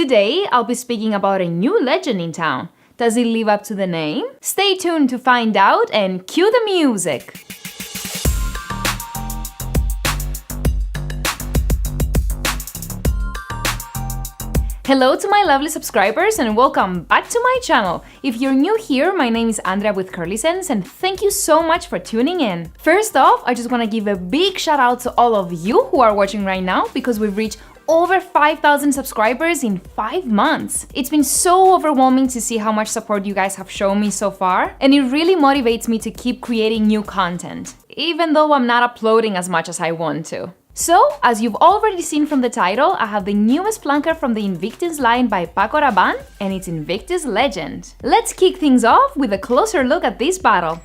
Today, I'll be speaking about a new legend in town. Does it live up to the name? Stay tuned to find out and cue the music! Hello to my lovely subscribers and welcome back to my channel. If you're new here, my name is Andrea with Curly Sense and thank you so much for tuning in. First off, I just want to give a big shout out to all of you who are watching right now because we've reached over 5,000 subscribers in 5 months. It's been so overwhelming to see how much support you guys have shown me so far, and it really motivates me to keep creating new content, even though I'm not uploading as much as I want to. So, as you've already seen from the title, I have the newest flanker from the Invictus line by Paco Rabanne, and it's Invictus Legend. Let's kick things off with a closer look at this battle.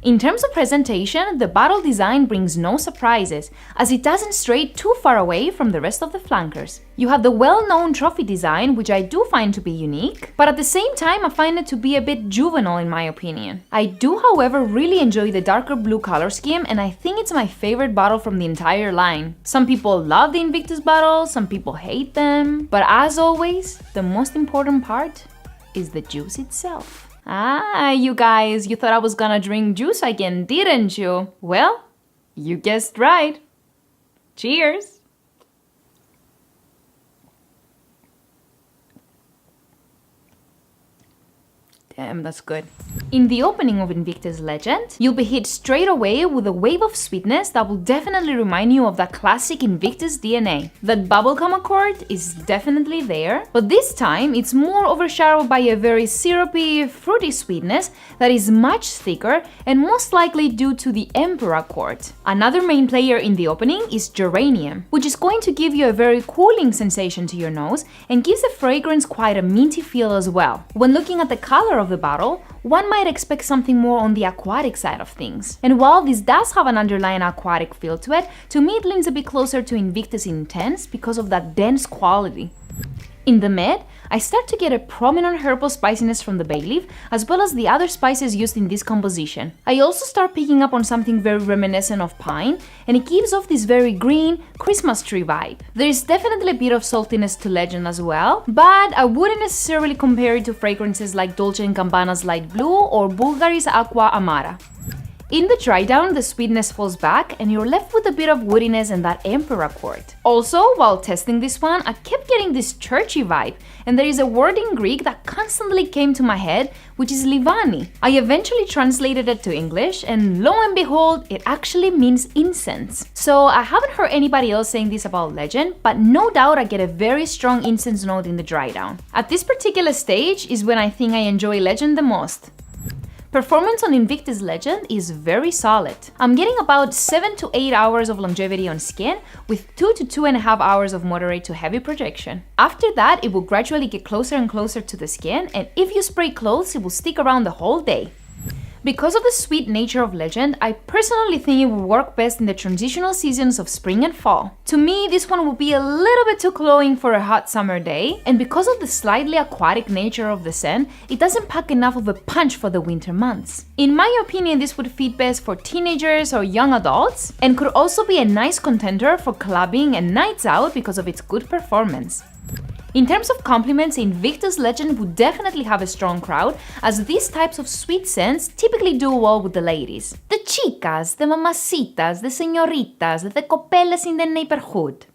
In terms of presentation, the battle design brings no surprises, as it doesn't stray too far away from the rest of the flankers. You have the well-known trophy design, which I do find to be unique, but at the same time I find it to be a bit juvenile in my opinion. I do, however, really enjoy the darker blue color scheme, and I think it's my favorite battle from the entire line. Some people love the Invictus battles, some people hate them, but as always, the most important part is the juice itself. Ah, you guys, you thought I was gonna drink juice again, didn't you? Well, you guessed right. Cheers! Damn, that's good. In the opening of Invictus Legend, you'll be hit straight away with a wave of sweetness that will definitely remind you of that classic Invictus DNA. That bubblegum accord is definitely there, but this time it's more overshadowed by a very syrupy, fruity sweetness that is much thicker and most likely due to the Emperor accord. Another main player in the opening is Geranium, which is going to give you a very cooling sensation to your nose and gives the fragrance quite a minty feel as well. When looking at the color of the bottle, one might expect something more on the aquatic side of things. And while this does have an underlying aquatic feel to it, to me it leans a bit closer to Invictus Intense because of that dense quality. In the mid, I start to get a prominent herbal spiciness from the bay leaf, as well as the other spices used in this composition. I also start picking up on something very reminiscent of pine, and it gives off this very green Christmas tree vibe. There is definitely a bit of saltiness to Legend as well, but I wouldn't necessarily compare it to fragrances like Dolce & Gabbana's Light Blue or Bulgari's Aqua Amara. In the dry down, the sweetness falls back and you're left with a bit of woodiness and that Emperor accord. Also, while testing this one, I kept getting this churchy vibe, and there is a word in Greek that constantly came to my head, which is livani. I eventually translated it to English, and lo and behold, it actually means incense. So I haven't heard anybody else saying this about Legend, but no doubt I get a very strong incense note in the dry down. At this particular stage is when I think I enjoy Legend the most. Performance on Invictus Legend is very solid. I'm getting about 7 to 8 hours of longevity on skin with 2 to 2.5 hours of moderate to heavy projection. After that, it will gradually get closer and closer to the skin, and if you spray close, it will stick around the whole day. Because of the sweet nature of Legend, I personally think it will work best in the transitional seasons of spring and fall. To me, this one will be a little bit too cloying for a hot summer day, and because of the slightly aquatic nature of the scent, it doesn't pack enough of a punch for the winter months. In my opinion, this would fit best for teenagers or young adults, and could also be a nice contender for clubbing and nights out because of its good performance. In terms of compliments, Invictus Legend would definitely have a strong crowd, as these types of sweet scents typically do well with the ladies. The chicas, the mamacitas, the señoritas, the copelas in the neighborhood.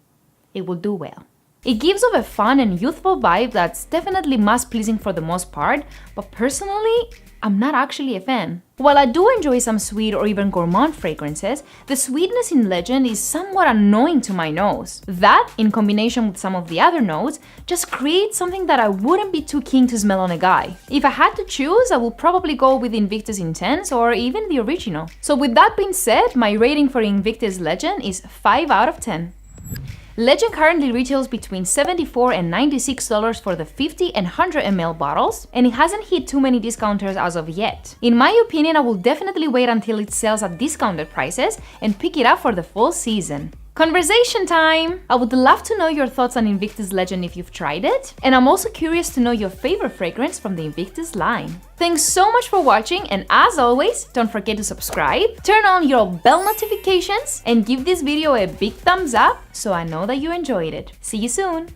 It will do well. It gives off a fun and youthful vibe that's definitely mass-pleasing for the most part, but personally, I'm not actually a fan. While I do enjoy some sweet or even gourmand fragrances, the sweetness in Legend is somewhat annoying to my nose. That, in combination with some of the other notes, just creates something that I wouldn't be too keen to smell on a guy. If I had to choose, I would probably go with Invictus Intense or even the original. So with that being said, my rating for Invictus Legend is 5 out of 10. Legend currently retails between $74 and $96 for the 50 and 100 ml bottles, and it hasn't hit too many discounters as of yet. In my opinion, I will definitely wait until it sells at discounted prices and pick it up for the full season. Conversation time! I would love to know your thoughts on Invictus Legend if you've tried it, and I'm also curious to know your favorite fragrance from the Invictus line. Thanks so much for watching, and as always, don't forget to subscribe, turn on your bell notifications, and give this video a big thumbs up so I know that you enjoyed it. See you soon!